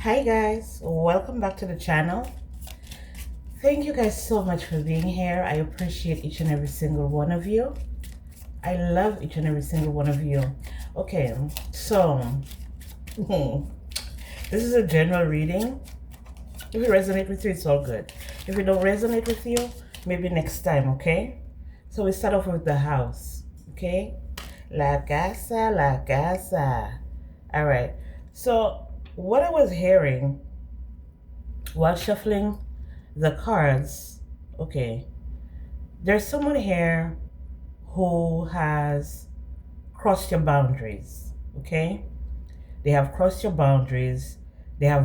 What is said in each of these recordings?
Hi guys, welcome back to the channel. Thank you guys so much for being here. I appreciate each and every single one of you. I love each and every single one of you. Okay, so this is a general reading. If it resonates with you, it's all good. If it don't resonate with you, maybe next time, okay? So we start off with the house, okay? La casa, la casa. All right. So what I was hearing while shuffling the cards, okay, there's someone here who has crossed your boundaries, okay? They have crossed your boundaries. They've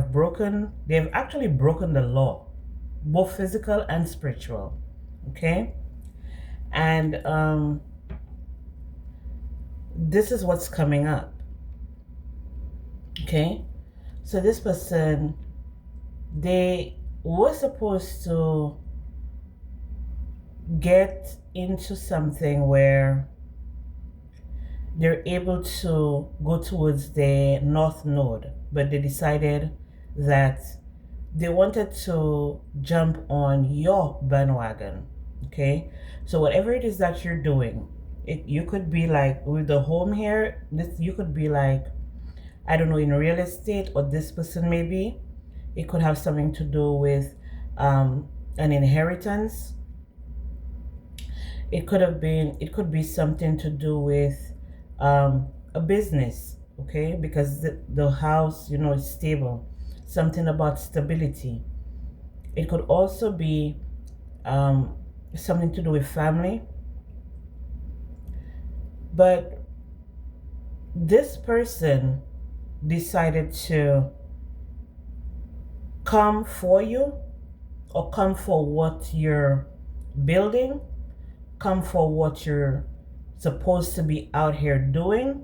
actually broken the law, both physical and spiritual, okay? And this is what's coming up, okay? So this person, they were supposed to get into something where they're able to go towards the north node, but they decided that they wanted to jump on your bandwagon. Okay, so whatever it is that you're doing, you could be like with the home here. This you could be like, I don't know, in real estate, or this person maybe it could have something to do with an inheritance. It could be something to do with a business, okay? Because the house, is stable. Something about stability. It could also be something to do with family. But this person decided to come for you, or come for what you're building, come for what you're supposed to be out here doing.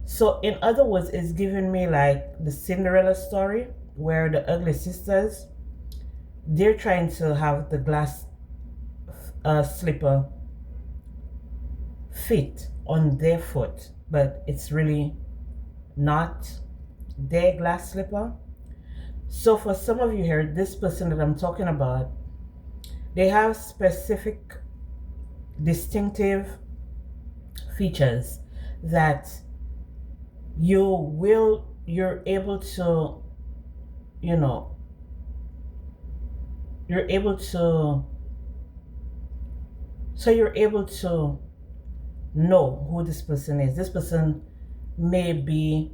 So, in other words, it's giving me like the Cinderella story where the ugly sisters, they're trying to have the glass slipper fit on their foot, but it's really not their glass slipper. So for some of you here, this person that I'm talking about, they have specific distinctive features that you're able to, you're able to you're able to know who this person is. This person may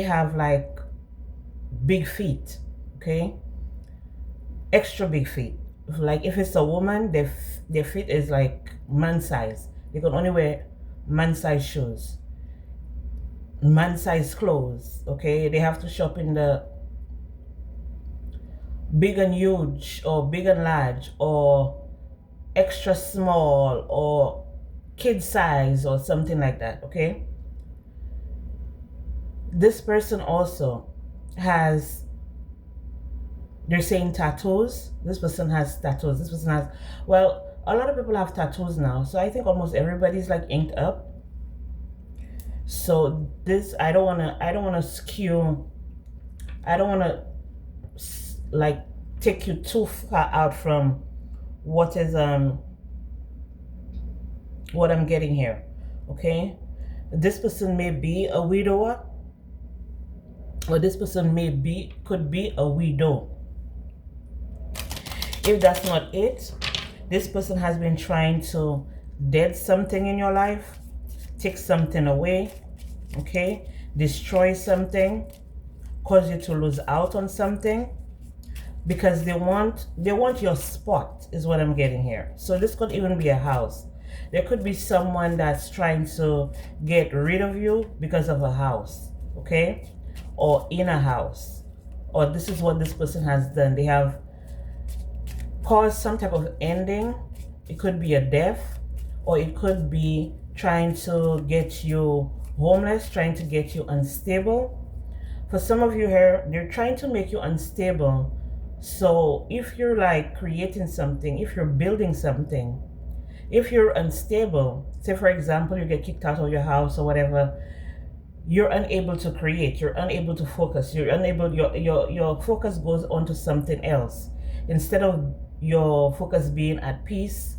have like big feet, okay? Extra big feet. Like if it's a woman, their feet is like man size. They can only wear man size shoes, man size clothes, okay? They have to shop in the big and huge, or big and large, or extra small, or kid size, or something like that, okay? This person also has, they're saying tattoos. This person has tattoos. This person has, well, a lot of people have tattoos now. So I think almost everybody's like inked up. So this, I don't want to skew, I don't want to like take you too far out from what is what I'm getting here, okay? This person may be a widower, or this person could be a widow. If that's not it, this person has been trying to dead something in your life, take something away, okay? Destroy something, cause you to lose out on something, because they want your spot, is what I'm getting here. So this could even be a house. There could be someone that's trying to get rid of you because of a house, okay? Or in a house. Or this is what this person has done. They have caused some type of ending. It could be a death, or it could be trying to get you homeless, trying to get you unstable. For some of you here, they're trying to make you unstable. So if you're like creating something, if you're building something, if you're unstable, say for example, you get kicked out of your house or whatever, you're unable to create, you're unable to focus, you're unable, your focus goes on to something else instead of your focus being at peace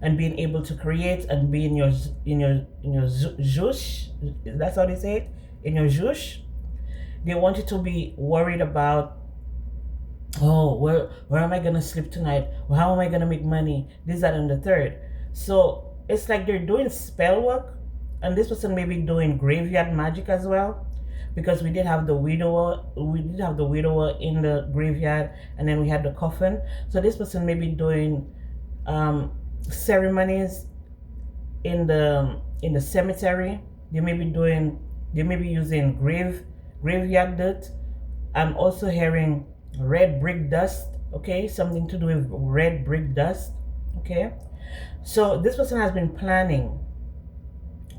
and being able to create and be in your zhush. That's how they say it, in your zhush. They want you to be worried about, oh, where am I gonna sleep tonight? Or how am I gonna make money? This, that, and the third. So it's like they're doing spell work, and this person may be doing graveyard magic as well, because we did have the widower, in the graveyard, and then we had the coffin. So this person may be doing ceremonies in the cemetery. They may be using graveyard dirt. I'm also hearing red brick dust. Okay, something to do with red brick dust. Okay, so this person has been planning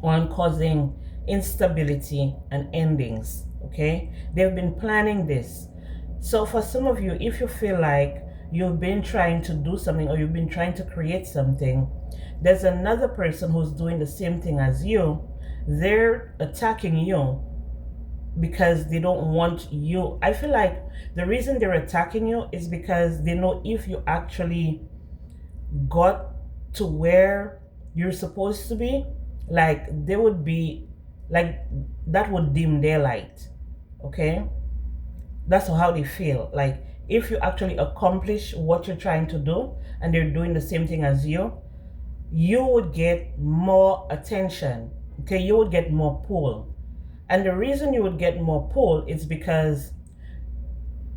on causing instability and endings. Okay, they've been planning this. So for some of you, if you feel like you've been trying to do something or you've been trying to create something, there's another person who's doing the same thing as you. They're attacking you because they don't want you. I feel like the reason they're attacking you is because they know if you actually got to where you're supposed to be, like they would be like, that would dim their light. Okay, that's how they feel. Like if you actually accomplish what you're trying to do and they're doing the same thing as you would get more attention. Okay, you would get more pull. And the reason you would get more pull is because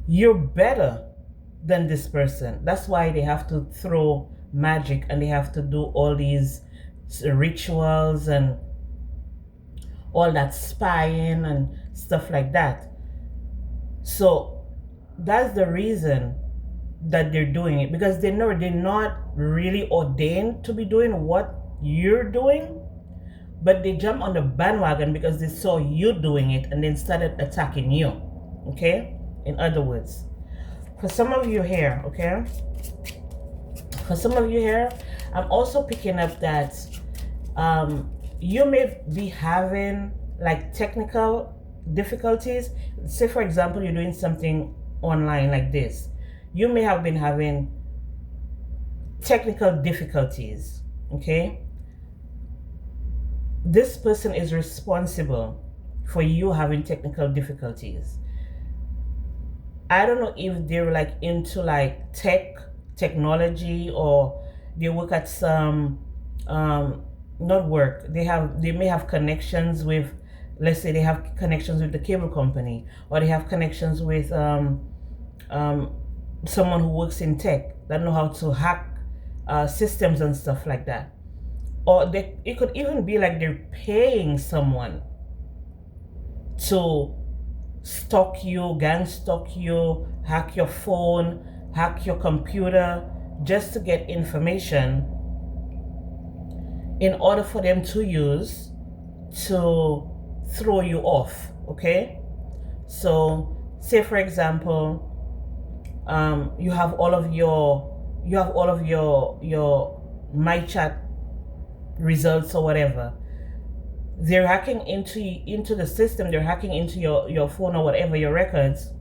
you're better than this person. That's why they have to throw magic and they have to do all these rituals and all that spying and stuff like that. So that's the reason that they're doing it, because they know they're not really ordained to be doing what you're doing, but they jump on the bandwagon because they saw you doing it and then started attacking you. Okay, in other words, for some of you here, okay, I'm also picking up that you may be having like technical difficulties. Say for example, you're doing something online like this, you may have been having technical difficulties. Okay, this person is responsible for you having technical difficulties. I don't know if they're like into like technology, or they work at some not work, they may have connections with, let's say they have connections with the cable company, or they have connections with someone who works in tech that know how to hack systems and stuff like that. Or it could even be like they're paying someone to stalk you, gang stalk you, hack your phone, hack your computer, just to get information in order for them to use to throw you off. Okay, so say for example, you have all of your MyChat results or whatever. They're hacking into the system, they're hacking into your phone or whatever, your records.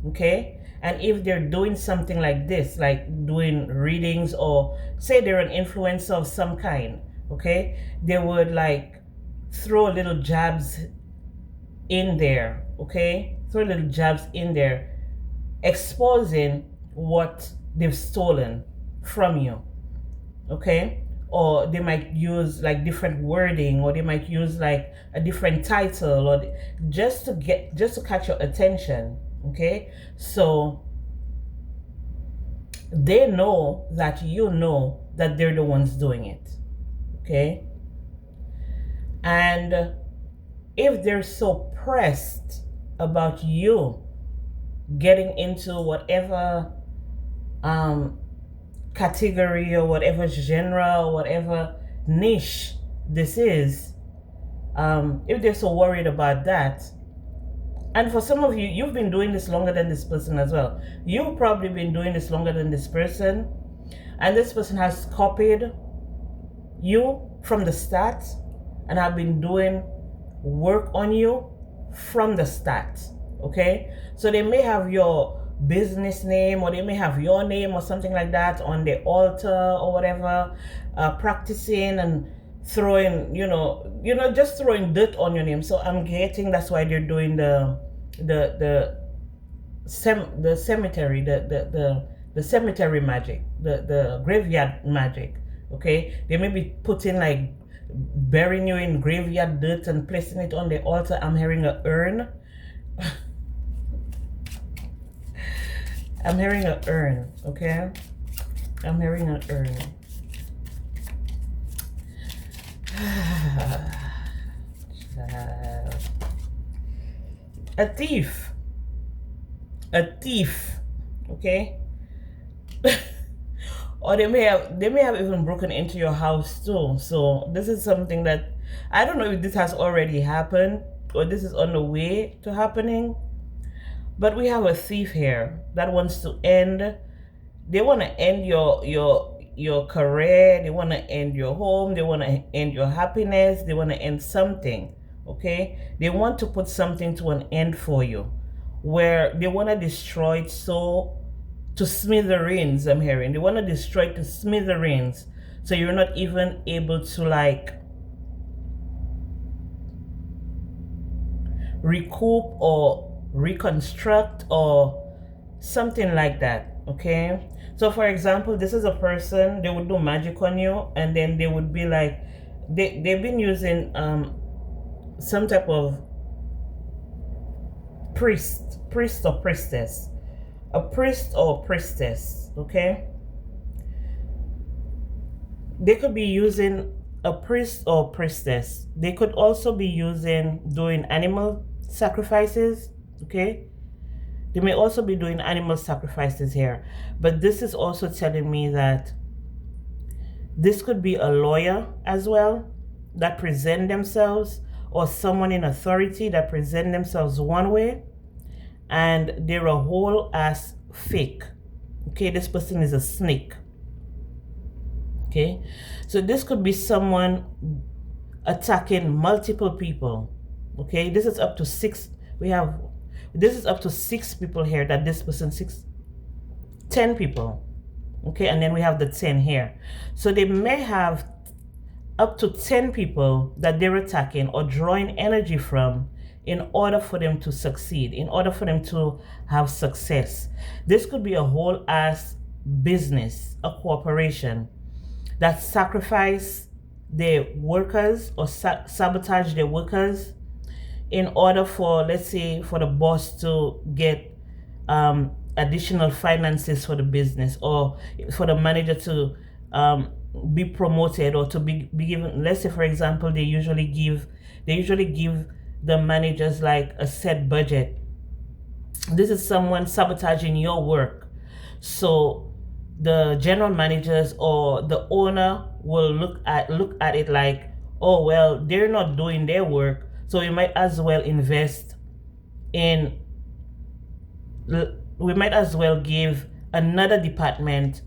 Okay, and if they're doing something like this, like doing readings, or say they're an influencer of some kind, okay, they would like throw little jabs in there. Okay, throw little jabs in there, exposing what they've stolen from you. Okay, or they might use like different wording, or they might use like a different title, or just to catch your attention. Okay, so they know that you know that they're the ones doing it. Okay, and if they're so pressed about you getting into whatever category or whatever genre or whatever niche this is, if they're so worried about that, and for some of you, you've been doing this longer than this person as well. You've probably been doing this longer than this person, and this person has copied you from the start and have been doing work on you from the start. Okay, so they may have your business name, or they may have your name or something like that on the altar or whatever, practicing and throwing, just throwing dirt on your name. So I'm getting that's why they're doing the cemetery, the cemetery magic, the graveyard magic. Okay, they may be putting like burying you in graveyard dirt and placing it on the altar. I'm hearing an urn. I'm hearing an urn. Okay, I'm hearing an urn. A thief. Okay. Or they may have even broken into your house too. So this is something that I don't know if this has already happened or this is on the way to happening. But we have a thief here that wants to end. They want to end your career. They want to end your home. They want to end your happiness. They want to end something. Okay, they want to put something to an end for you, where they want to destroy it to smithereens. I'm hearing they want to destroy it to smithereens, so you're not even able to like recoup or reconstruct or something like that. Okay, so for example, this is a person, they would do magic on you, and then they would be like they've been using some type of priest or priestess, a priest or priestess. Okay, they could be using a priest or priestess. They could also be doing animal sacrifices. Okay, they may also be doing animal sacrifices here, but this is also telling me that this could be a lawyer as well that present themselves, or someone in authority that present themselves one way and they're a whole ass fake. Okay, this person is a snake. Okay, so this could be someone attacking multiple people. Okay, this is up to 6. This is up to 6 people here that this person 10 people. Okay, and then we have the 10 here. So they may have up to 10 people that they're attacking or drawing energy from in order for them to succeed, in order for them to have success. This could be a whole ass business, a corporation that sacrifice their workers or sabotage their workers in order for, let's say, for the boss to get additional finances for the business, or for the manager to be promoted, or to be given, let's say for example, they usually give the managers like a set budget. This is someone sabotaging your work. So the general managers or the owner will look at it like, oh well, they're not doing their work, so we might as well give another department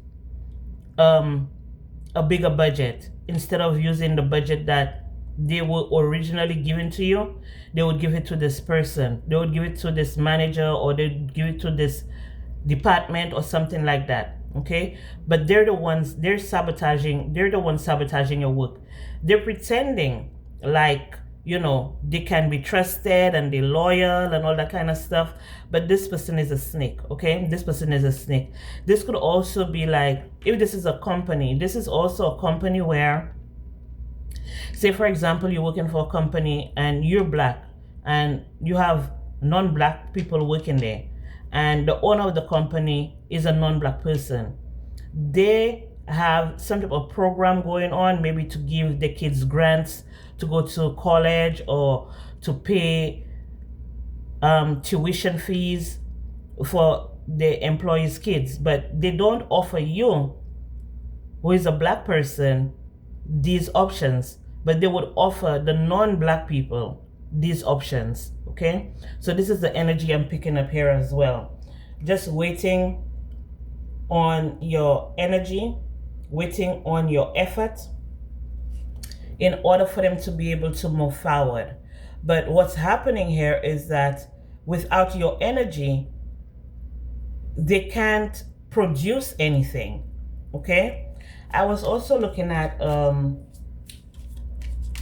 a bigger budget. Instead of using the budget that they were originally given to you, they would give it to this person, they would give it to this manager, or they'd give it to this department or something like that. Okay, but they're the ones sabotaging your work. They're pretending like, they can be trusted and they're loyal and all that kind of stuff, but this person is a snake. Okay, this person is a snake. This could also be like, if this is a company, this is also a company where, say for example, you're working for a company and you're black and you have non-black people working there, and the owner of the company is a non-black person. They have some type of program going on, maybe to give the kids grants to go to college, or to pay tuition fees for the employees' kids, but they don't offer you, who is a black person, these options, but they would offer the non-black people these options. Okay, so this is the energy I'm picking up here as well. Just waiting on your energy, waiting on your effort in order for them to be able to move forward. But what's happening here is that without your energy, they can't produce anything. Okay? I was also looking at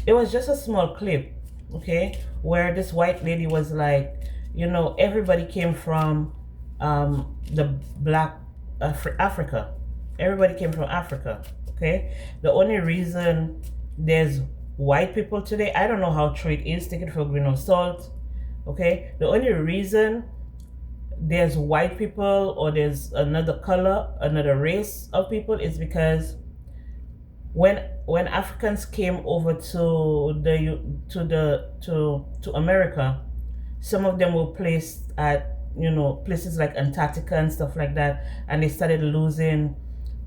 it was just a small clip, okay, where this white lady was like, you know, everybody came from the black Africa. Everybody came from Africa, okay? The only reason there's white people today, I don't know how true it is, take it for a grain of salt, okay? The only reason there's white people or there's another color, another race of people is because when Africans came over to America, some of them were placed at, you know, places like Antarctica and stuff like that, and they started losing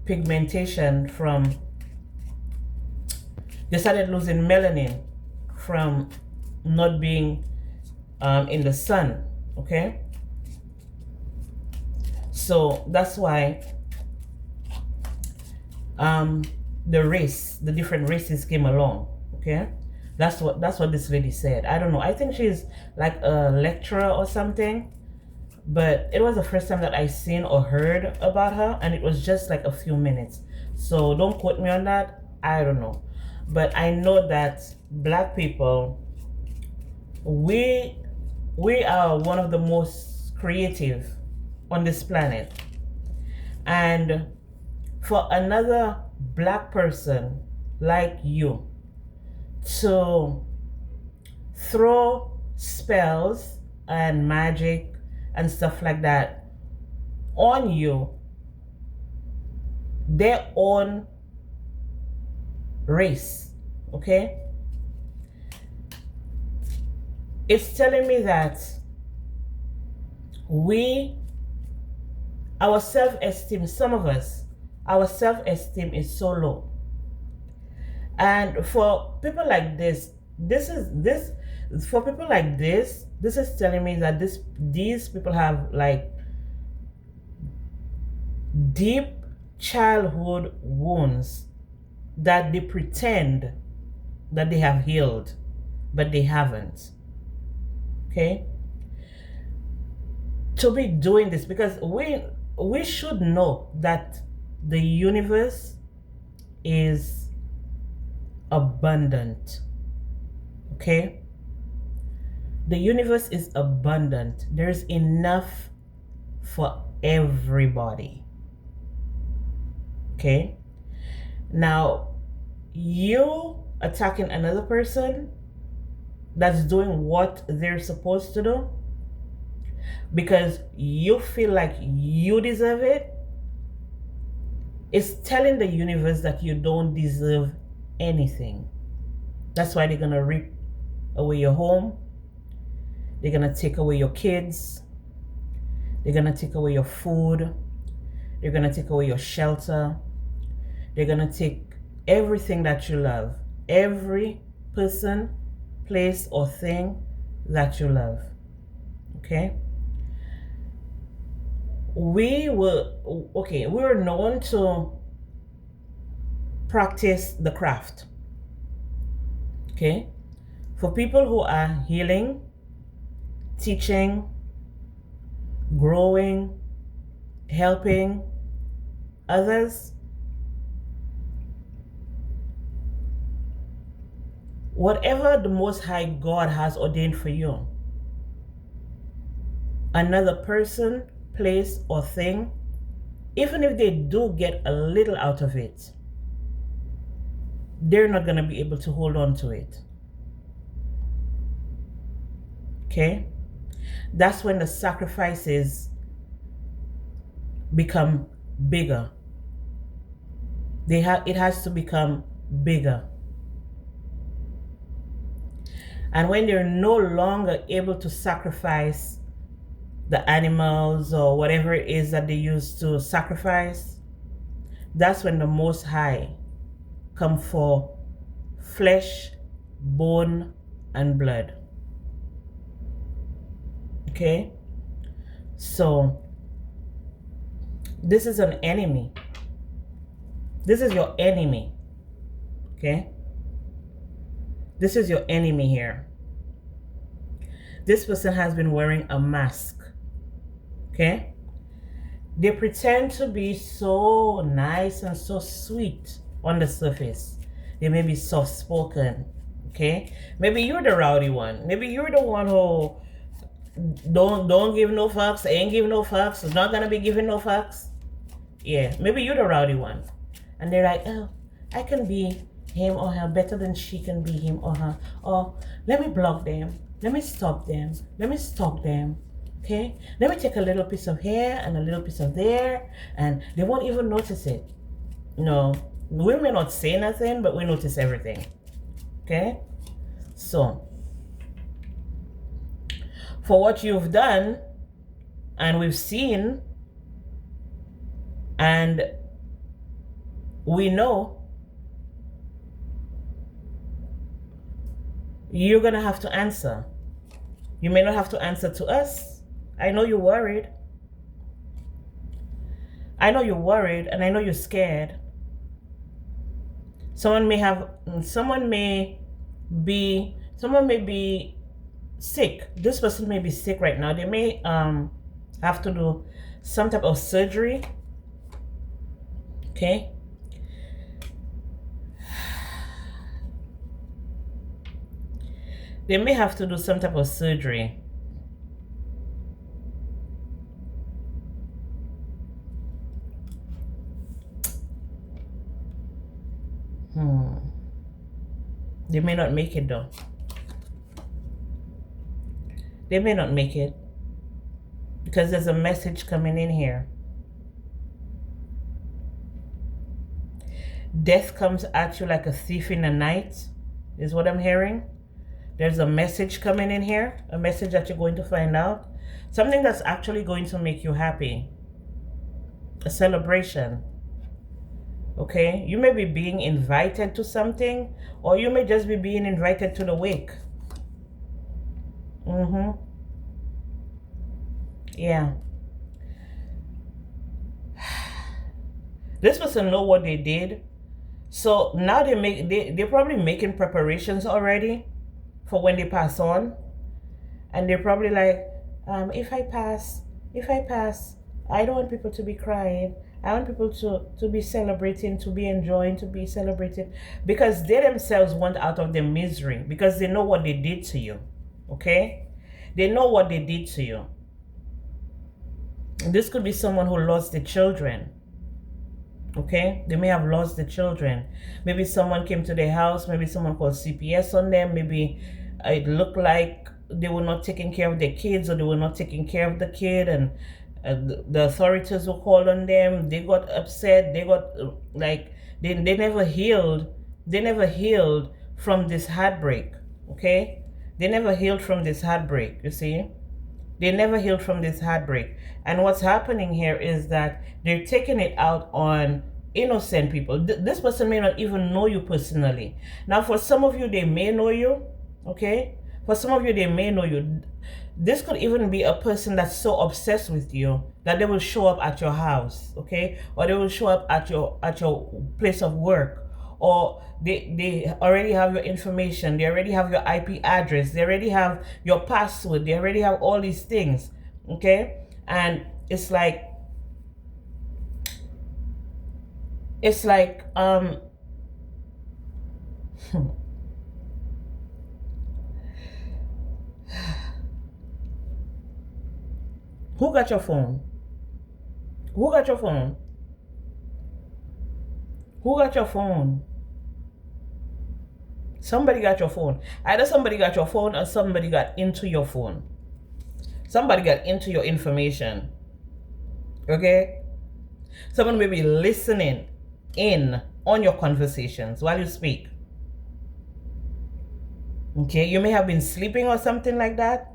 pigmentation from, they started losing melanin from not being in the sun, okay? So that's why the different races came along, okay? That's what this lady said. I don't know. I think she's like a lecturer or something, but it was the first time that I seen or heard about her, and it was just like a few minutes. So don't quote me on that. I don't know. But I know that black people, we are one of the most creative on this planet. And for another black person like you to throw spells and magic and stuff like that on you, their own race, okay? It's telling me that our self-esteem, some of us, our self-esteem is so low. And for people like this is telling me that these people have like deep childhood wounds that they pretend that they have healed, but they haven't. Okay? To be doing this, because we should know that the universe is abundant. Okay? The universe is abundant. There's enough for everybody. Okay? Now, you attacking another person that's doing what they're supposed to do because you feel like you deserve it, is telling the universe that you don't deserve anything. That's why they're gonna rip away your home. They're gonna take away your kids. They're gonna take away your food. They're gonna take away your shelter. They're gonna take everything that you love. Every person, place, or thing that you love. Okay? We're known to practice the craft. Okay? For people who are healing, teaching, growing, helping others, whatever the Most High God has ordained for you, another person, place, or thing, even if they do get a little out of it, they're not going to be able to hold on to it. Okay? That's when the sacrifices become bigger. It has to become bigger. And when they're no longer able to sacrifice the animals or whatever it is that they use to sacrifice, that's when the Most High come for flesh, bone, and blood. Okay? So, this is an enemy. This is your enemy. Okay? This is your enemy here. This person has been wearing a mask. Okay? They pretend to be so nice and so sweet on the surface. They may be soft spoken. Okay? Maybe you're the rowdy one. Maybe you're the one who don't give no fucks, ain't give no fucks, is not gonna be giving no fucks. Yeah, maybe you're the rowdy one. And they're like, oh, I can be him or her better than she can be him or her. Or let me block them. Let me stop them. Let me stalk them. Okay? Let me take a little piece of here and a little piece of there, and they won't even notice it. No, we may not say nothing, but we notice everything. Okay? So, for what you've done, and we've seen, and we know, you're gonna have to answer. You may not have to answer to us. I know you're worried. I know you're worried, and I know you're scared. Someone may be sick. This person may be sick right now. They may have to do some type of surgery. Okay? They may have to do some type of surgery. They may not make it though. They may not make it because there's a message coming in here. Death comes at you like a thief in the night, is what I'm hearing. There's a message coming in here, a message that you're going to find out. Something that's actually going to make you happy. A celebration. Okay? You may be being invited to something, or you may just be being invited to the wake. Yeah. This person know what they did. So now they're probably making preparations already for when they pass on. And they're probably like, if I pass, I don't want people to be crying. I want people to be celebrating, to be enjoying, to be celebrating. Because they themselves want out of their misery. Because they know what they did to you. Okay? They know what they did to you. This could be someone who lost their children. Okay? They may have lost the children. Maybe someone came to their house. Maybe someone called CPS on them. Maybe it looked like they were not taking care of their kids, or they were not taking care of the kid, and the authorities were called on them. They got upset. They got they never healed. They never healed from this heartbreak. Okay? They never healed from this heartbreak, you see? They never healed from this heartbreak. And what's happening here is that they're taking it out on innocent people. This person may not even know you personally. Now, for some of you, they may know you, okay? For some of you, they may know you. This could even be a person that's so obsessed with you that they will show up at your house, okay? Or they will show up at your place of work. Or they already have your information. They already have your IP address. They already have your password. They already have all these things, okay? And it's like who got your phone? Who got your phone? Who got your phone? Somebody got your phone. Either somebody got your phone or somebody got into your phone. Somebody got into your information. Okay? Someone may be listening in on your conversations while you speak. Okay? You may have been sleeping or something like that.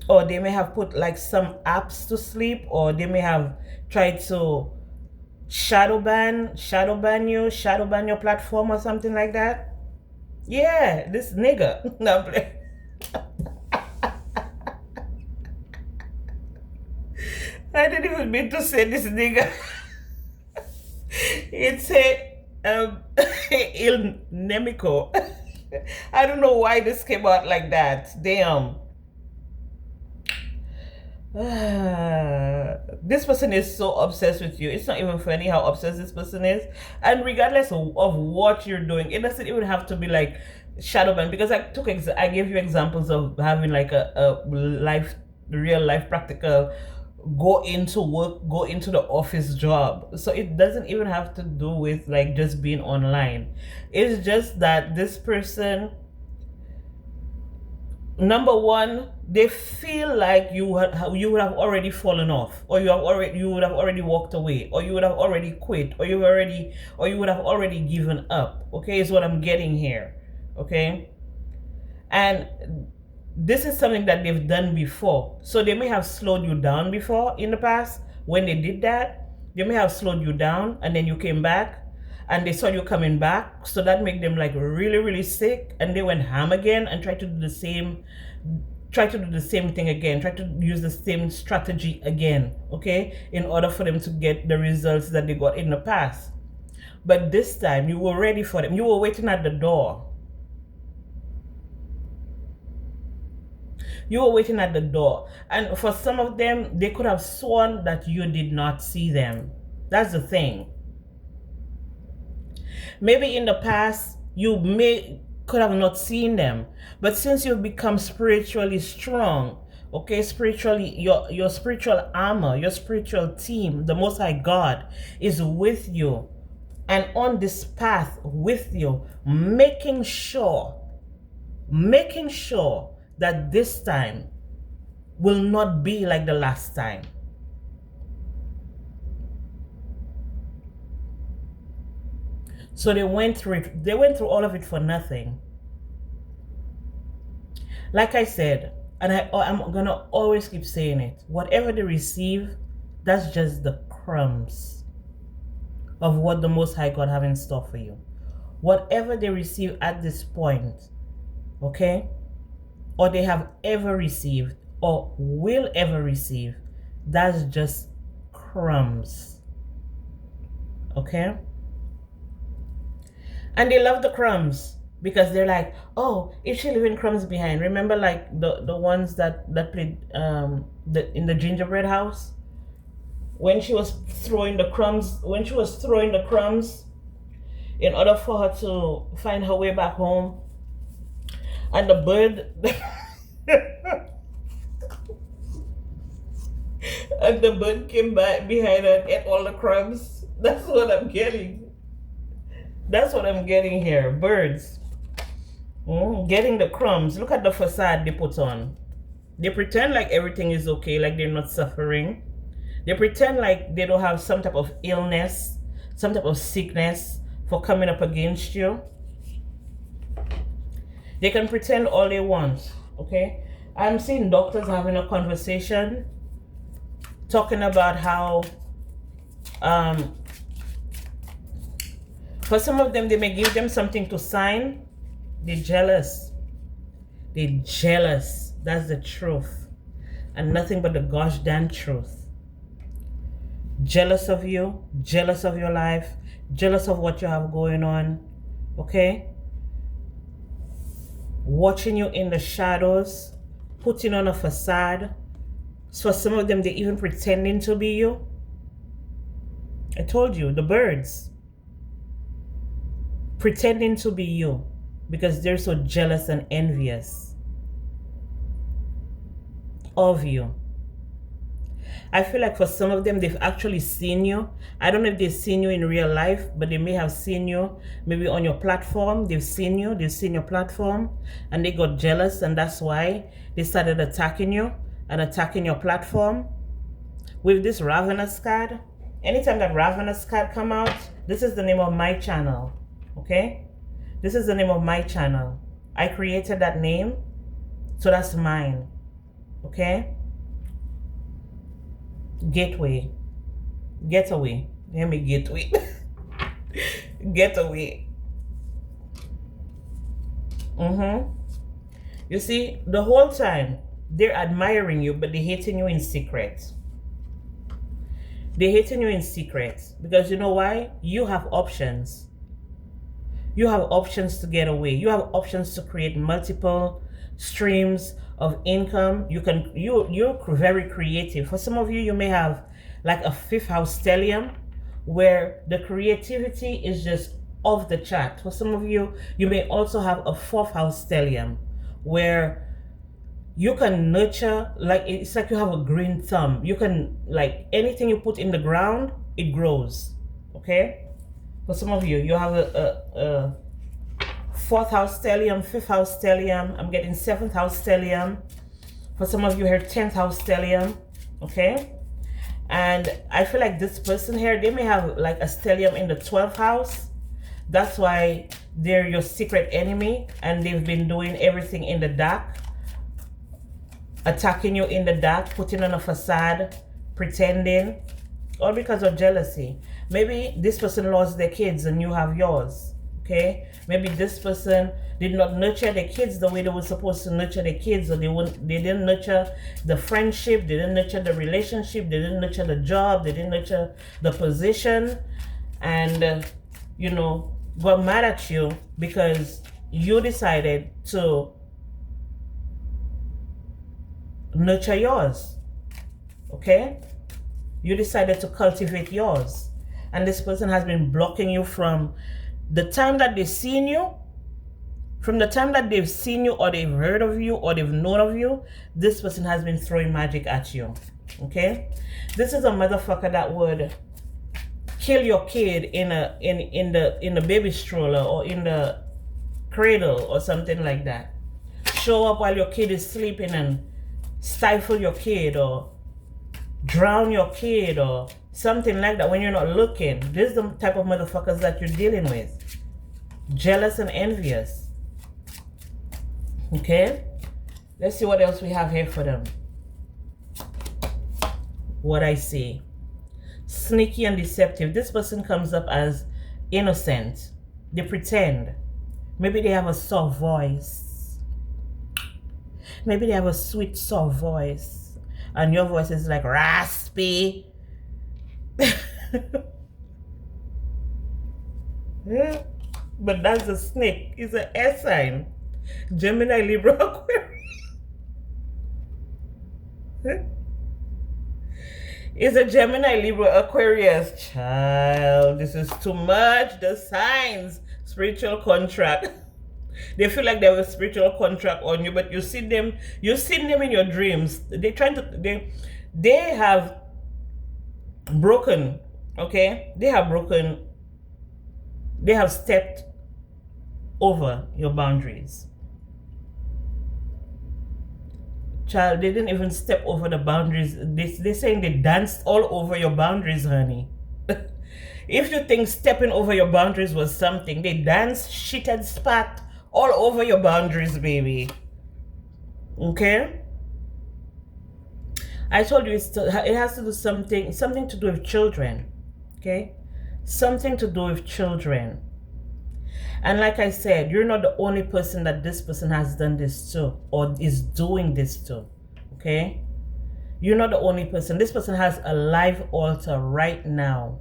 Or they may have put like some apps to sleep, or they may have tried to shadow ban your platform or something like that. Yeah, this nigga. No, I didn't even mean to say this nigga. It's Il Nemico. I don't know why this came out like that. Damn. This person is so obsessed with you. It's not even funny how obsessed this person is. And regardless of what you're doing, it doesn't even have to be like shadow ban, because I gave you examples of having like a life, real life practical, go into work, go into the office job. So it doesn't even have to do with like just being online. It's just that this person, number one, they feel like you would have already fallen off, or you would have already walked away, or you would have already quit, or you would have already given up. Okay, is what I'm getting here. Okay, and this is something that they've done before. So they may have slowed you down before in the past. When they did that, they may have slowed you down, and then you came back and they saw you coming back. So that made them like really, really sick, and they went ham again and tried to do the same thing again, try to use the same strategy again, okay, in order for them to get the results that they got in the past. But this time you were ready for them. You were waiting at the door. You were waiting at the door. And for some of them, they could have sworn that you did not see them. That's the thing. Maybe in the past, could have not seen them. But since you've become spiritually strong, okay, spiritually, your spiritual armor, your spiritual team, the Most High God is with you and on this path with you, making sure that this time will not be like the last time. So they went through it. They went through all of it for nothing. Like I said, and I'm gonna always keep saying it, whatever they receive, that's just the crumbs of what the Most High God have in store for you. Whatever they receive at this point, okay, or they have ever received or will ever receive, that's just crumbs. Okay? And they love the crumbs because they're like, oh, is she leaving crumbs behind? Remember like the ones that played in the gingerbread house? When she was throwing the crumbs, in order for her to find her way back home, and the bird and the bird came back behind her and ate all the crumbs. That's what I'm getting. That's what I'm getting here. Birds getting the crumbs. Look at the facade they put on. They pretend like everything is okay, like they're not suffering. They pretend like they don't have some type of illness, some type of sickness for coming up against you. They can pretend all they want, okay? I'm seeing doctors having a conversation, talking about how, for some of them, they may give them something to sign. They're jealous. They're jealous. That's the truth. And nothing but the gosh damn truth. Jealous of you, jealous of your life, jealous of what you have going on, okay? Watching you in the shadows, putting on a facade. For some of them, they're even pretending to be you. I told you, the birds. Pretending to be you because they're so jealous and envious of you. I feel like for some of them, they've actually seen you. I don't know if they've seen you in real life, but they may have seen you maybe on your platform. They've seen your platform, and they got jealous, and that's why they started attacking you and attacking your platform. With this Ravenous card, anytime that Ravenous card come out, this is the name of my channel, okay? This is the name of my channel. I created that name, so that's mine, okay? Gateway. Getaway. Hear me, gateway. Getaway. You see, the whole time, they're admiring you, but they're hating you in secret. They're hating you in secret. Because you know why? You have options. You have options to get away. You have options to create multiple streams of income. You're very creative. For some of you, you may have like a fifth house stellium where the creativity is just off the chart. For some of you, you may also have a fourth house stellium where you can nurture, like it's like you have a green thumb. You can, like, anything you put in the ground, it grows. Okay? For some of you, you have a fourth house stellium, fifth house stellium. I'm getting seventh house stellium. For some of you here, 10th house stellium. Okay? And I feel like this person here, they may have like a stellium in the 12th house. That's why they're your secret enemy and they've been doing everything in the dark, attacking you in the dark, putting on a facade, pretending, all because of jealousy. Maybe this person lost their kids and you have yours. Okay, maybe this person did not nurture their kids the way they were supposed to nurture their kids, or they didn't nurture the friendship, they didn't nurture the relationship, they didn't nurture the job, they didn't nurture the position, and you know, got mad at you because you decided to nurture yours. Okay, you decided to cultivate yours, and this person has been blocking you from the time that they've seen you, from the time that they've seen you or they've heard of you or they've known of you. This person has been throwing magic at you. Okay, this is a motherfucker that would kill your kid in the baby stroller or in the cradle or something like that. Show up while your kid is sleeping and stifle your kid or drown your kid or something like that when you're not looking. This is the type of motherfuckers that you're dealing with. Jealous and envious. Okay? Let's see what else we have here for them. What I see. Sneaky and deceptive. This person comes up as innocent. They pretend. Maybe they have a soft voice. Maybe they have a sweet, soft voice. And your voice is like raspy. Yeah. But that's a snake. It's an air sign. Gemini, Libra, Aquarius. It's a Gemini, Libra, Aquarius. Child, this is too much. The signs. Spiritual contract. They feel like they have a spiritual contract on you, but you see them in your dreams. They have broken, okay? They have stepped over your boundaries. Child, they didn't even step over the boundaries. They're saying they danced all over your boundaries, honey. If you think stepping over your boundaries was something, they danced, shit and spat all over your boundaries, baby. Okay? I told you it has to do something to do with children. Okay? Something to do with children. And like I said, you're not the only person that this person has done this to or is doing this to. Okay? You're not the only person. This person has a live altar right now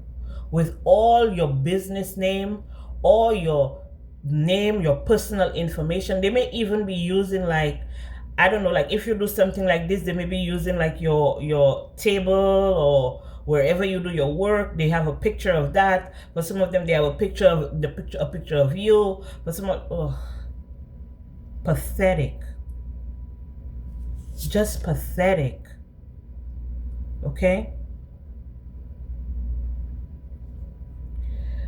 with all your business name, all your name, your personal information. They may even be using, like, I don't know, like if you do something like this, they may be using like your table or wherever you do your work. They have a picture of that. For some of them, they have a picture of you. For some of, pathetic. Just pathetic. Okay?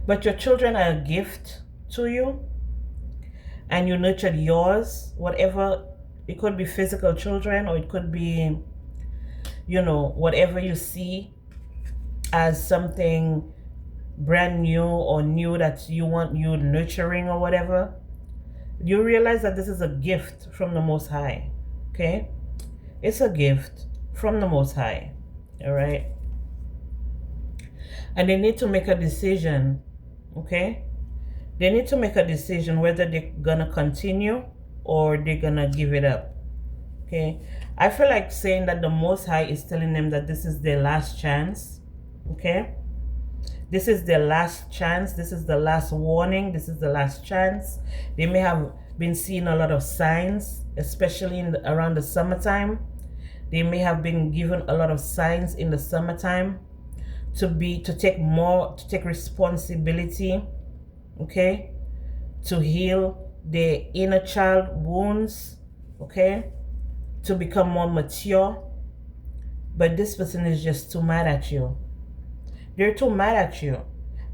But your children are a gift to you, and you nurtured yours, whatever. It could be physical children, or it could be, you know, whatever you see as something brand new or new that you want you nurturing or whatever. You realize that this is a gift from the Most High. Okay? It's a gift from the Most High. All right? And they need to make a decision. Okay? They need to make a decision whether they're gonna continue or they're gonna give it up. Okay? I feel like saying that the Most High is telling them that this is their last chance. Okay? This is their last chance. This is the last warning. This is the last chance. They may have been seeing a lot of signs especially around the summertime. They may have been given a lot of signs in the summertime to take responsibility, okay, to heal their inner child wounds, okay, to become more mature. But this person is just too mad at you. They're too mad at you.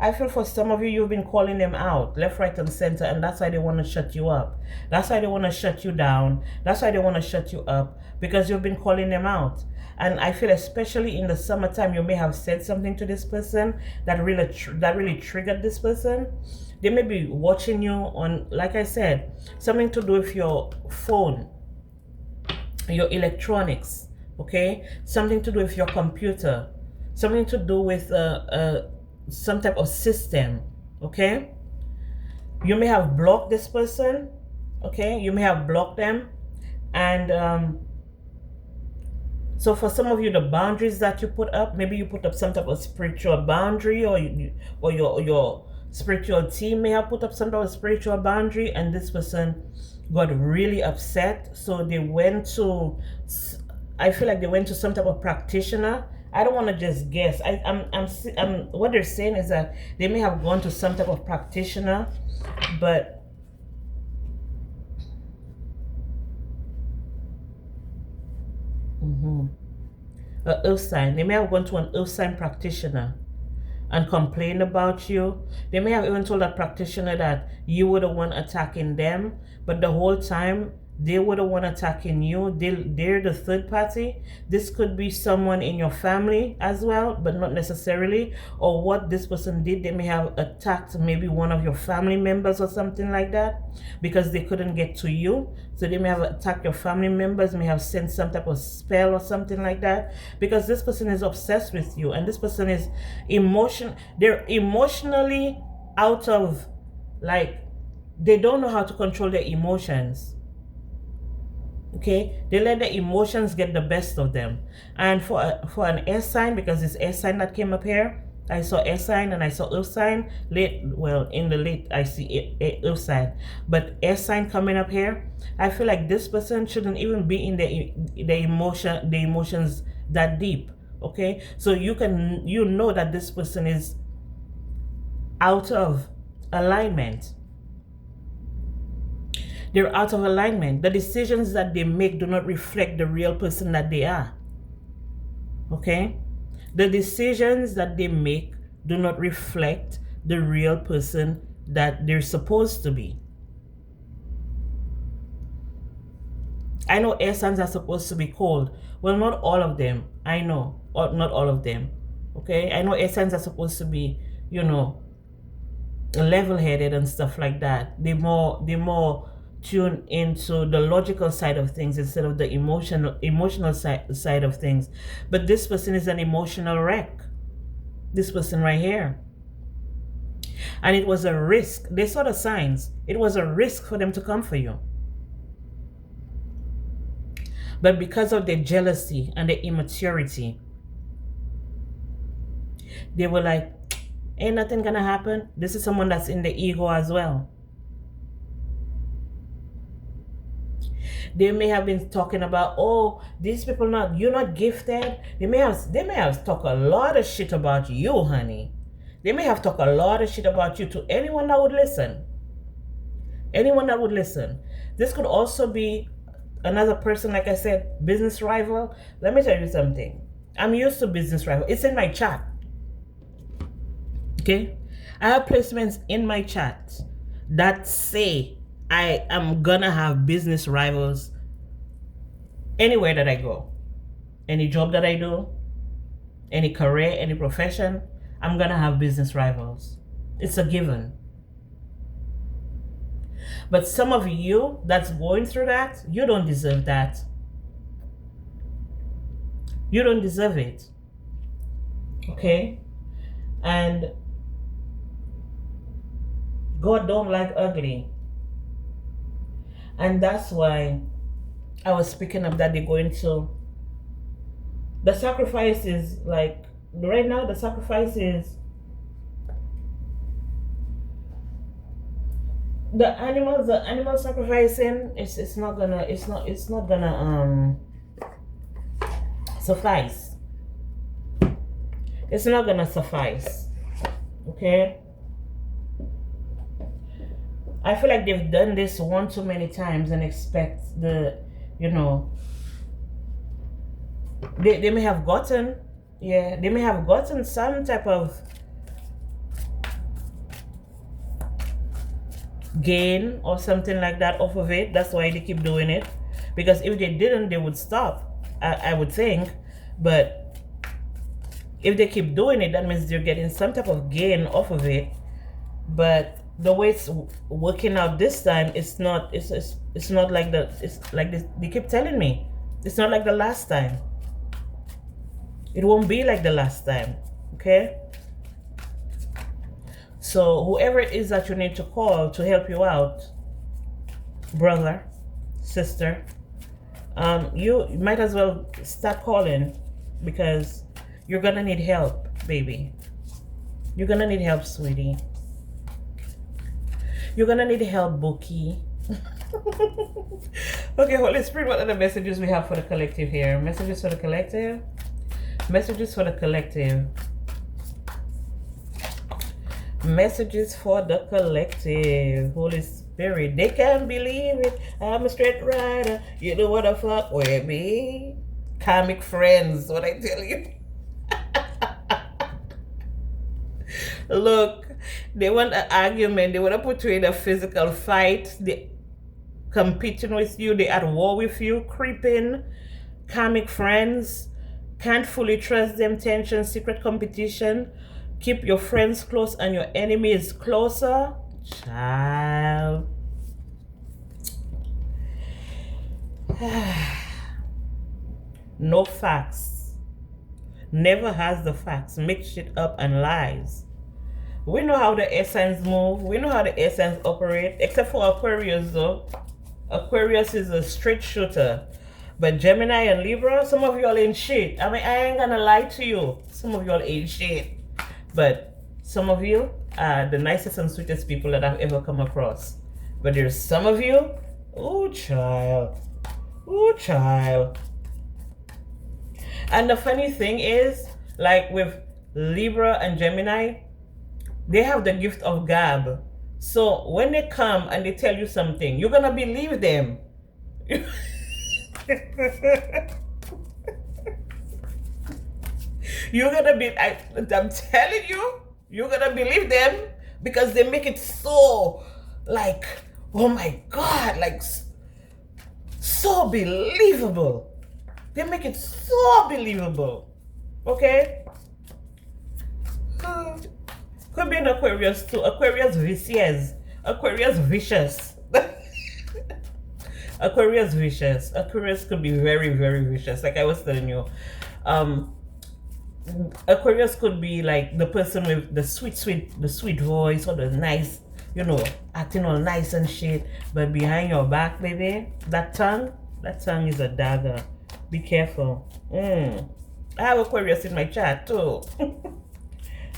I feel for some of you, you've been calling them out left, right, and center, and that's why they want to shut you up. That's why they want to shut you down. That's why they want to shut you up, because you've been calling them out. And I feel especially in the summertime, you may have said something to this person that really triggered this person. They may be watching you on, like I said, something to do with your phone, your electronics, okay? Something to do with your computer, something to do with some type of system, okay? You may have blocked this person, okay? You may have blocked them. And so for some of you, the boundaries that you put up, maybe you put up some type of spiritual boundary, or your spiritual team may have put up some type of spiritual boundary, and this person got really upset. So they went to, I feel like they went to some type of practitioner. I don't want to just guess. I'm what they're saying is that they may have gone to some type of practitioner, but an earth sign. They may have gone to an earth sign practitioner and complained about you. They may have even told that practitioner that you were the one attacking them, but the whole time they were the one attacking you. They're the third party. This could be someone in your family as well, but not necessarily. Or what this person did, they may have attacked maybe one of your family members or something like that, because they couldn't get to you. So they may have attacked your family members, may have sent some type of spell or something like that, because this person is obsessed with you, and this person is they're emotionally out of, like, they don't know how to control their emotions. Okay, they let the emotions get the best of them. And for an air sign, because it's air sign that came up here, I saw air sign and I saw earth sign. In the late I see earth sign, but air sign coming up here. I feel like this person shouldn't even be in the emotions that deep. Okay, so you know that this person is out of alignment. They're out of alignment. The decisions that they make do not reflect the real person that they are. Okay? The decisions that they make do not reflect the real person that they're supposed to be. I know air signs are supposed to be cold. Well, not all of them. I know. Or not all of them. Okay? I know air signs are supposed to be, level-headed and stuff like that. They're more tune into the logical side of things instead of the emotional side of things. But this person is an emotional wreck. This person right here. And it was a risk. They saw the signs. It was a risk for them to come for you. But because of their jealousy and their immaturity, they were like, ain't nothing gonna happen. This is someone that's in the ego as well. They may have been talking about, oh, these people you're not gifted. They may have talked a lot of shit about you, honey. They may have talked a lot of shit about you to anyone that would listen. Anyone that would listen. This could also be another person, like I said, business rival. Let me tell you something. I'm used to business rival. It's in my chat. Okay? I have placements in my chat that say I am gonna have business rivals anywhere that I go. Any job that I do, any career, any profession, I'm gonna have business rivals. It's a given. But some of you that's going through that, you don't deserve that. You don't deserve it. Okay? And God don't like ugly. And that's why I was speaking of that they're going to. The sacrifice is like, right now the sacrifice is The animal sacrificing, it's not gonna, it's not gonna suffice. It's not gonna suffice. Okay? I feel like they've done this one too many times and expect the, you know, they may have gotten, yeah, they may have gotten some type of gain or something like that off of it. That's why they keep doing it. Because if they didn't, they would stop, I would think. But if they keep doing it, that means they're getting some type of gain off of it. But the way it's working out this time, it's not, it's not like it's like this. They keep telling me it's not like the last time. It won't be like the last time. Okay? So whoever it is that you need to call to help you out, brother, sister, you might as well start calling, because you're gonna need help, baby. You're gonna need help, sweetie. You're gonna need help, Bookie. Okay, Holy Spirit, what are the messages we have for the collective here? Messages for the collective? Messages for the collective. Messages for the collective. Holy Spirit, they can't believe it. I'm a straight rider. You know what the fuck with me? Comic friends, what I tell you. Look, they want an argument. They want to put you in a physical fight. They competing with you. They at war with you. Creeping. Comic friends. Can't fully trust them. Tension. Secret competition. Keep your friends close and your enemies closer. Child. No facts. Never has the facts. Make shit up and lies. We know how the air signs move. We know how the air signs operate. Except for Aquarius though. Aquarius is a straight shooter. But Gemini and Libra, some of y'all ain't shit. I mean, I ain't gonna lie to you. Some of y'all ain't shit. But some of you are the nicest and sweetest people that I've ever come across. But there's some of you, oh child. Oh child. And the funny thing is, like with Libra and Gemini, they have the gift of gab. So when they come and they tell you something, you're gonna believe them. You're gonna be, I'm telling you, you're gonna believe them, because they make it so, like, oh my God, like, so believable. They make it so believable. Okay? Could be an Aquarius too. Aquarius vicious. Aquarius vicious. Aquarius vicious. Aquarius could be very, very vicious. Like I was telling you. Aquarius could be like the person with the sweet voice, or the nice, you know, acting all nice and shit. But behind your back, baby, that tongue is a dagger. Be careful. I have Aquarius in my chat too.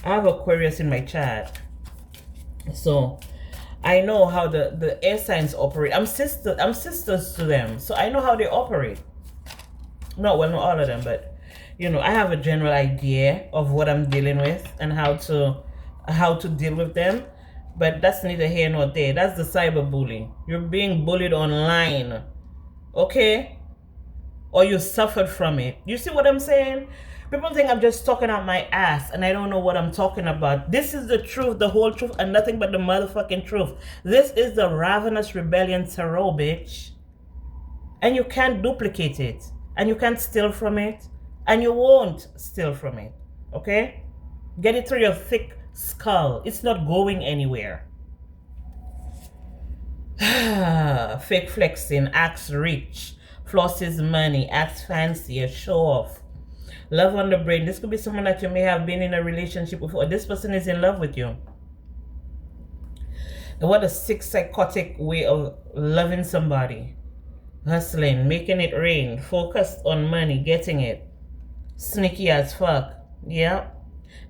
I have Aquarius in my chat. So I know how the air signs operate. I'm sisters to them. So I know how they operate. Not all of them, but you know, I have a general idea of what I'm dealing with and how to deal with them. But that's neither here nor there. That's the cyberbullying. You're being bullied online. Okay? Or you suffered from it. You see what I'm saying? People think I'm just talking out my ass and I don't know what I'm talking about. This is the truth, the whole truth, and nothing but the motherfucking truth. This is the Ravenous Rebellion Tarot, bitch. And you can't duplicate it. And you can't steal from it. And you won't steal from it. Okay? Get it through your thick skull. It's not going anywhere. Fake flexing, acts rich, flosses money, acts fancy, show off. Love on the brain. This could be someone that you may have been in a relationship with, or this person is in love with you. And what a sick, psychotic way of loving somebody. Hustling, making it rain, focused on money, getting it. Sneaky as fuck. Yeah.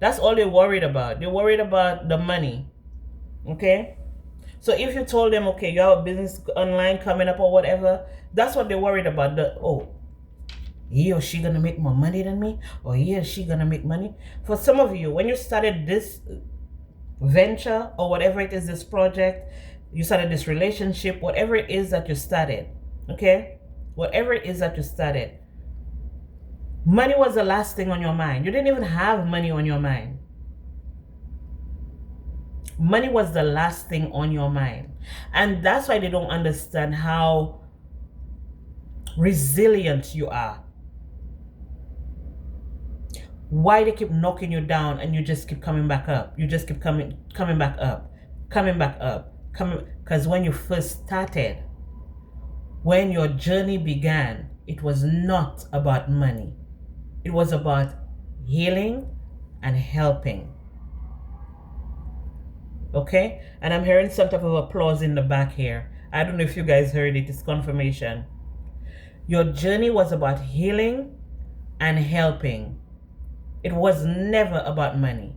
That's all they're worried about. They're worried about the money. Okay? So if you told them, okay, you have a business online coming up or whatever, that's what they're worried about. Oh, he or she gonna make more money than me, or he or she gonna make money. For some of you, when you started this venture or whatever it is, this project, you started this relationship, whatever it is that you started, okay, whatever it is that you started, money was the last thing on your mind. You didn't even have money on your mind. Money was the last thing on your mind. And that's why they don't understand how resilient you are. Why they keep knocking you down and you just keep coming back up. You just keep coming back up, because when you first started, when your journey began, it was not about money. It was about healing and helping. Okay? And I'm hearing some type of applause in the back here. I don't know if you guys heard it. It's confirmation. Your journey was about healing and helping. It was never about money.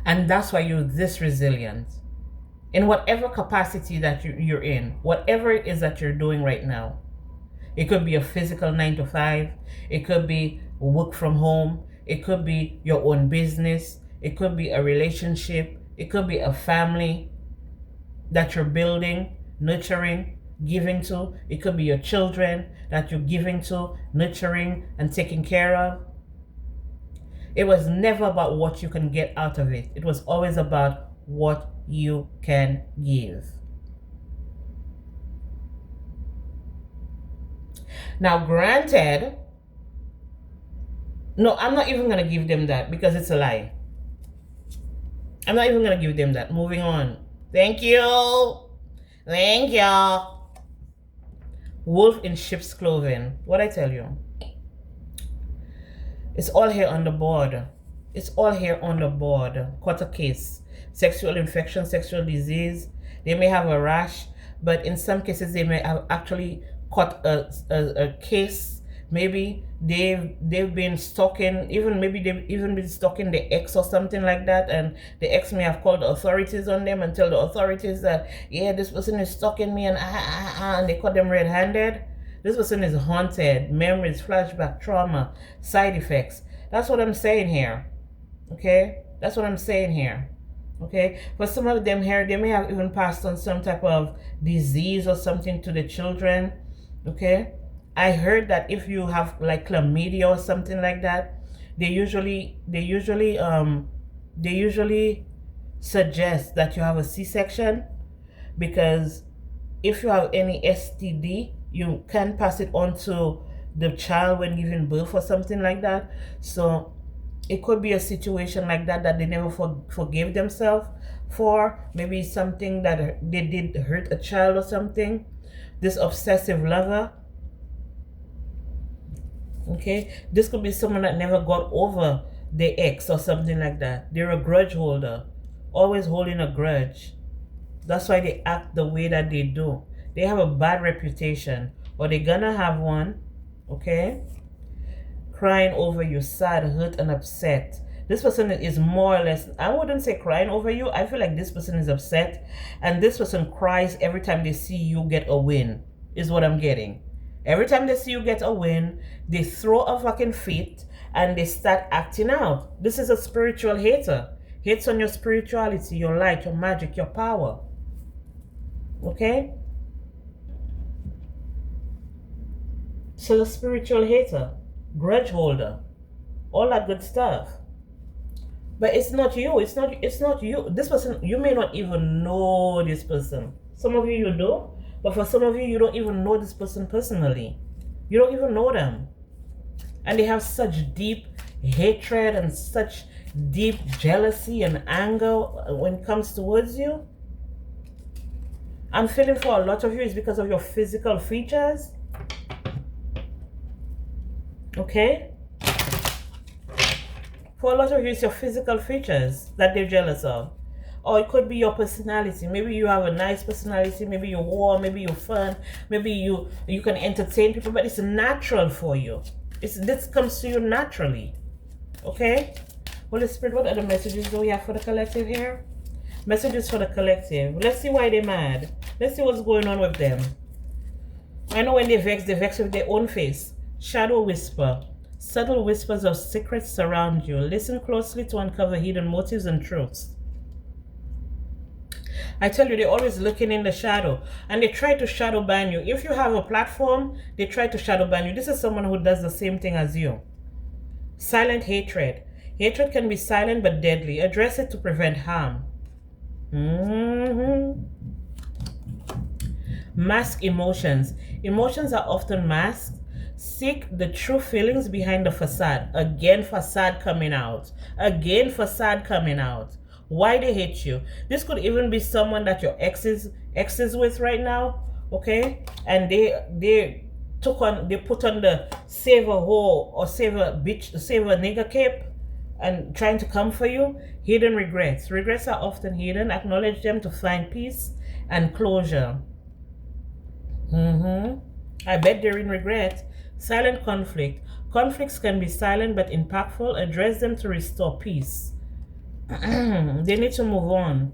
And that's why you're this resilient. In whatever capacity that you're in, whatever it is that you're doing right now. It could be a physical 9 to 5. It could be work from home. It could be your own business. It could be a relationship. It could be a family that you're building, nurturing, giving to. It could be your children that you're giving to, nurturing, and taking care of. It was never about what you can get out of it. It was always about what you can give. Now, granted, no, I'm not even going to give them that because it's a lie. I'm not even going to give them that. Moving on. Thank you. Thank you. Wolf in sheep's clothing. What I tell you? It's all here on the board. It's all here on the board. Quarter case. Sexual infection, sexual disease. They may have a rash, but in some cases they may have actually caught a case. Maybe they've been stalking, maybe they've even been stalking the ex or something like that, and the ex may have called the authorities on them and tell the authorities that, yeah, this person is stalking me, and they caught them red-handed. This person is haunted, memories, flashback, trauma, side effects. That's what I'm saying here. Okay? That's what I'm saying here. Okay? For some of them here, they may have even passed on some type of disease or something to the children. Okay? I heard that if you have like chlamydia or something like that, they usually suggest that you have a C-section, because if you have any STD, you can pass it on to the child when giving birth or something like that. So it could be a situation like that they never forgave themselves for. Maybe something that they did hurt a child or something. This obsessive lover. Okay, this could be someone that never got over their ex or something like that. They're a grudge holder, always holding a grudge. That's why they act the way that they do. They have a bad reputation, or they're gonna have one. Okay, crying over you, sad, hurt, and upset. This person is more or less, I wouldn't say crying over you. I feel like this person is upset, and this person cries every time they see you get a win, is what I'm getting. Every time they see you get a win, they throw a fucking fit and they start acting out. This is a spiritual hater. Hates on your spirituality, your light, your magic, your power. Okay? So the spiritual hater, grudge holder, all that good stuff. But it's not you. It's not you. This person, you may not even know this person. Some of you do. But for some of you, you don't even know this person personally. You don't even know them. And they have such deep hatred and such deep jealousy and anger when it comes towards you. I'm feeling for a lot of you it's because of your physical features. Okay? For a lot of you, it's your physical features that they're jealous of. Or it could be your personality. Maybe you have a nice personality. Maybe you're warm. Maybe you're fun. Maybe you can entertain people. But it's natural for you. This comes to you naturally. Okay? Holy Spirit, what other messages do we have for the collective here? Messages for the collective. Let's see why they're mad. Let's see what's going on with them. I know when they vex with their own face. Shadow whisper. Subtle whispers of secrets surround you. Listen closely to uncover hidden motives and truths. I tell you, they're always looking in the shadow, and they try to shadow ban you. If you have a platform, they try to shadow ban you. This is someone who does the same thing as you. Silent hatred. Hatred can be silent but deadly. Address it to prevent harm. Mask emotions. Emotions are often masked. Seek the true feelings behind the facade. Again, facade coming out. Again, facade coming out. Why they hate you. This could even be someone that your exes with right now, okay? And they put on the save a hoe or save a bitch, save a nigger cape and trying to come for you. Hidden regrets. Regrets are often hidden. Acknowledge them to find peace and closure. I bet they're in regret. Silent conflict. Conflicts can be silent but impactful. Address them to restore peace. They need to move on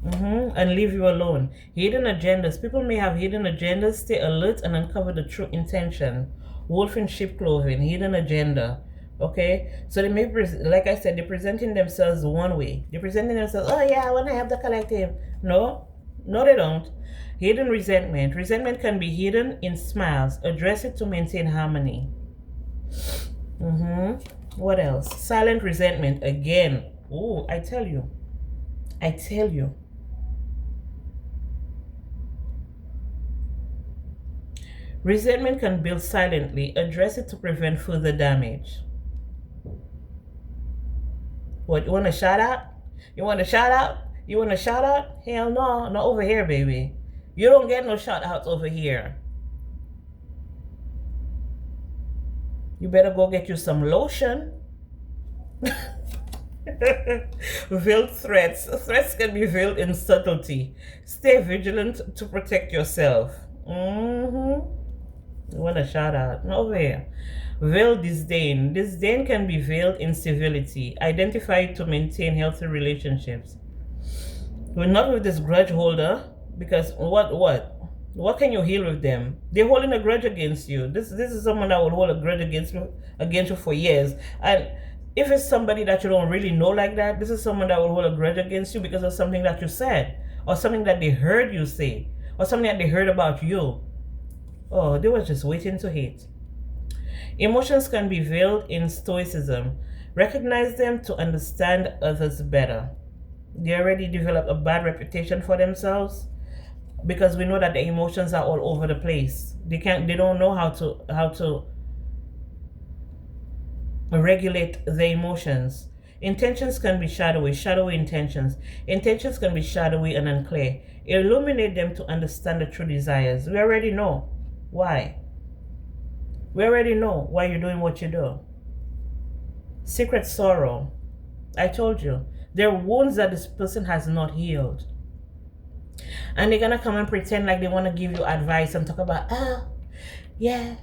and leave you alone. Hidden agendas. People may have hidden agendas. Stay alert and uncover the true intention. Wolf in sheep clothing. Hidden agenda. Okay, so they may, like I said, they're presenting themselves one way. They're presenting themselves, oh yeah, I want to have the collective. No, they don't. Hidden resentment. Resentment can be hidden in smiles. Address it to maintain harmony. What else? Silent resentment. Again. Oh, I tell you. Resentment can build silently. Address it to prevent further damage. What, you want to shout out? You want to shout out? Hell no, not over here, baby. You don't get no shout outs over here. You better go get you some lotion. Veiled threats. Threats can be veiled in subtlety. Stay vigilant to protect yourself. You want a shout out? Not over here. Veiled disdain. Disdain can be veiled in civility. Identify it to maintain healthy relationships. We're not with this grudge holder, because what can you heal with them? They're holding a grudge against you. This is someone that will hold a grudge against you for years. And if it's somebody that you don't really know like that, this is someone that will hold a grudge against you because of something that you said, or something that they heard you say, or something that they heard about you. Oh, they were just waiting to hate. Emotions can be veiled in stoicism. Recognize them to understand others better. They already developed a bad reputation for themselves because we know that the emotions are all over the place. They don't know how to regulate the emotions. Intentions can be shadowy intentions. Intentions can be shadowy and unclear. Illuminate them to understand the true desires. We already know why. We already know why you're doing what you do. Secret sorrow. I told you. There are wounds that this person has not healed. And they're going to come and pretend like they want to give you advice and talk about, yeah,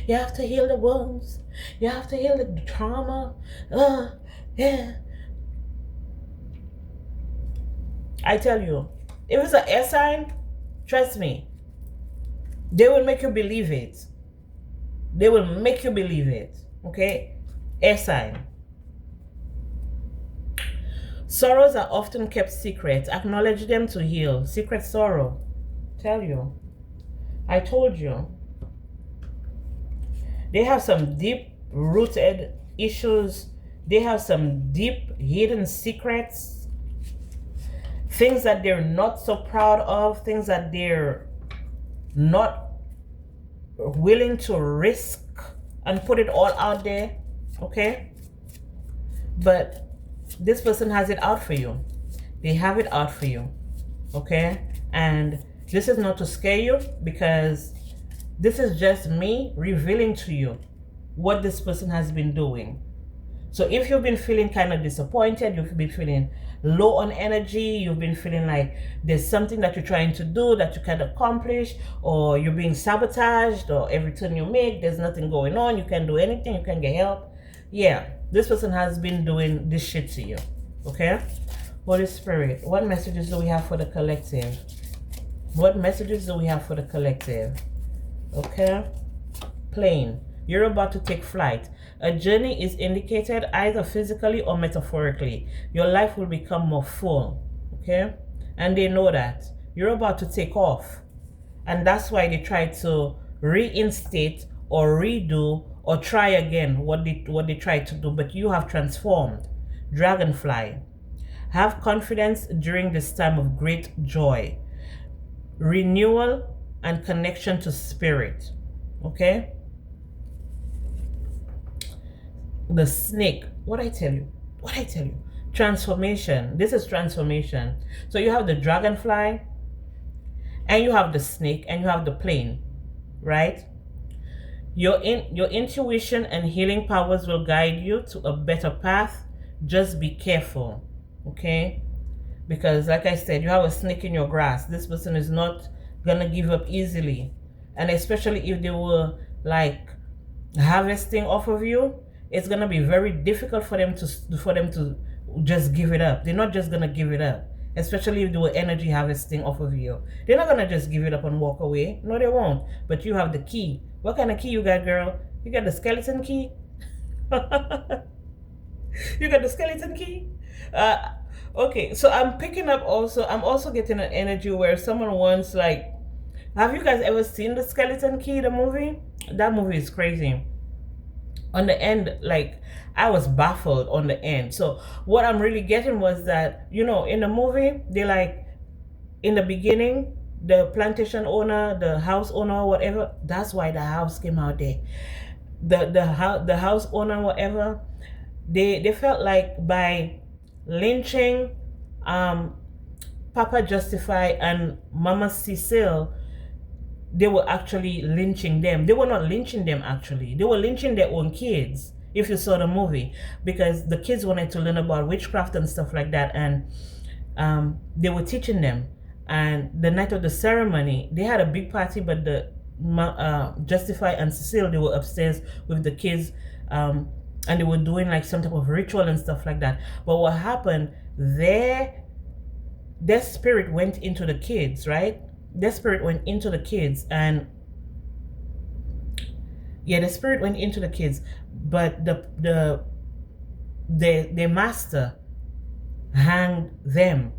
you have to heal the wounds. You have to heal the trauma. Yeah. I tell you, if it's an air sign, trust me, they will make you believe it. They will make you believe it. Okay? Air sign. Sorrows are often kept secret. Acknowledge them to heal. Secret sorrow. Tell you. I told you. They have some deep-rooted issues. They have some deep hidden secrets. Things that they're not so proud of. Things that they're not willing to risk and put it all out there. Okay? But this person has it out for you. They have it out for you. Okay? And this is not to scare you, because this is just me revealing to you what this person has been doing. So if you've been feeling kind of disappointed, you've been feeling low on energy, you've been feeling like there's something that you're trying to do that you can't accomplish, or you're being sabotaged, or every turn you make, there's nothing going on, you can't do anything, you can't get help. Yeah, this person has been doing this shit to you. Okay? Holy Spirit, what messages do we have for the collective? What messages do we have for the collective? Okay. Plane. You're about to take flight. A journey is indicated either physically or metaphorically. Your life will become more full. Okay. And they know that. You're about to take off. And that's why they try to reinstate or redo or try again what they tried to do. But you have transformed. Dragonfly. Have confidence during this time of great joy, renewal, and connection to spirit. Okay? The snake. What I tell you? What I tell you? Transformation. This is transformation. So you have the dragonfly, and you have the snake, and you have the plane, right? Your intuition and healing powers will guide you to a better path. Just be careful. Okay, because like I said, you have a snake in your grass. This person is not gonna give up easily, and especially if they were like harvesting off of you, it's gonna be very difficult for them to just give it up. They're not just gonna give it up, especially if they were energy harvesting off of you. They're not gonna just give it up and walk away. No, they won't. But you have the key. What kind of key you got, girl? You got the skeleton key. You got the skeleton key. Okay, so I'm picking up also, I'm also getting an energy where someone wants, like, have you guys ever seen the Skeleton Key, the movie? That movie is crazy. On the end, like, I was baffled on the end. So what I'm really getting was that, you know, in the movie, they like, in the beginning, the plantation owner, the house owner, whatever, that's why the house came out there. The house owner, whatever, they felt like by lynching Papa Justify and Mama Cecile, they were actually lynching them. They were not lynching them, actually. They were lynching their own kids, if you saw the movie, because the kids wanted to learn about witchcraft and stuff like that, and they were teaching them. And the night of the ceremony, they had a big party, but the Justify and Cecile, they were upstairs with the kids, and they were doing like some type of ritual and stuff like that. But what happened, their spirit went into the kids, right? Their spirit went into the kids, and yeah, the spirit went into the kids, but the master hanged them,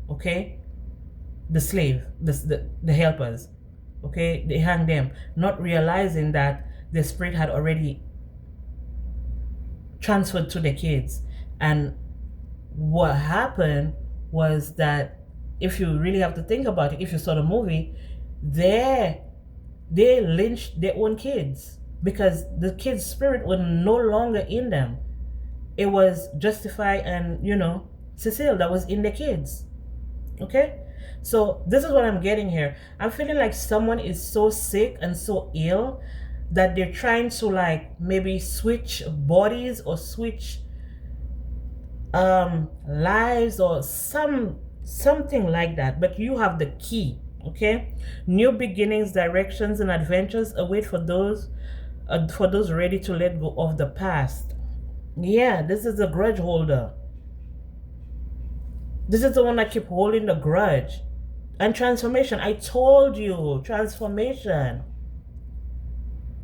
okay? The slave, the helpers, okay? They hanged them, not realizing that the spirit had already transferred to the kids. And what happened was that, if you really have to think about it, if you saw the movie, they lynched their own kids because the kids' spirit was no longer in them. It was Justify and, you know, Cecile that was in the kids. Okay? So this is what I'm getting here. I'm feeling like someone is so sick and so ill that they're trying to, like, maybe switch bodies or switch lives or something like that. But you have the key. Okay? New beginnings, directions, and adventures await for those ready to let go of the past. Yeah, this is a grudge holder. This is the one that keep holding the grudge. And transformation, I told you, transformation.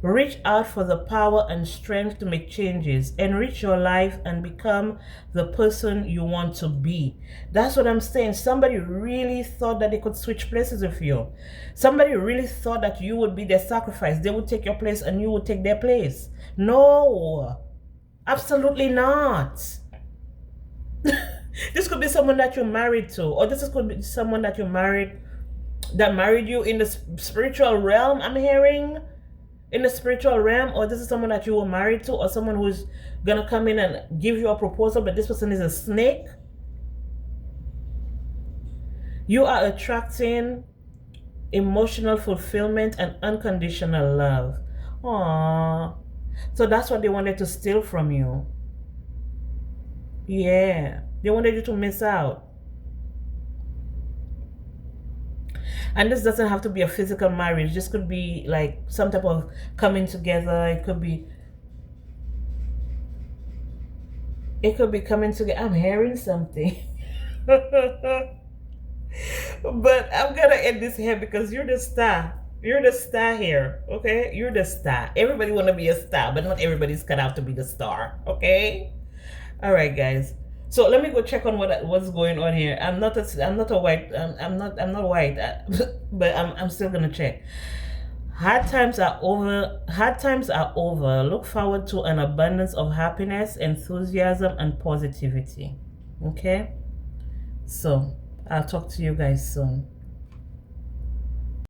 Reach out for the power and strength to make changes, enrich your life, and become the person you want to be. That's what I'm saying. Somebody really thought that they could switch places with you. Somebody really thought that you would be their sacrifice. They would take your place and you would take their place. No, absolutely not. This could be someone that you're married to, or this could be someone that you're married, that married you in the spiritual realm, I'm hearing. In the spiritual realm, or this is someone that you were married to, or someone who's gonna come in and give you a proposal, but this person is a snake. You are attracting emotional fulfillment and unconditional love. Aww. So that's what they wanted to steal from you. Yeah, they wanted you to miss out. And this doesn't have to be a physical marriage. This could be like some type of coming together. It could be coming together. I'm hearing something. But I'm gonna end this here because you're the star. You're the star here, okay? You're the star. Everybody wanna be a star, but not everybody's cut out to be the star, okay? All right, guys. So let me go check on what's going on here. I'm not a white. I'm not white, but I'm still gonna check. Hard times are over. Hard times are over. Look forward to an abundance of happiness, enthusiasm, and positivity. Okay. So I'll talk to you guys soon.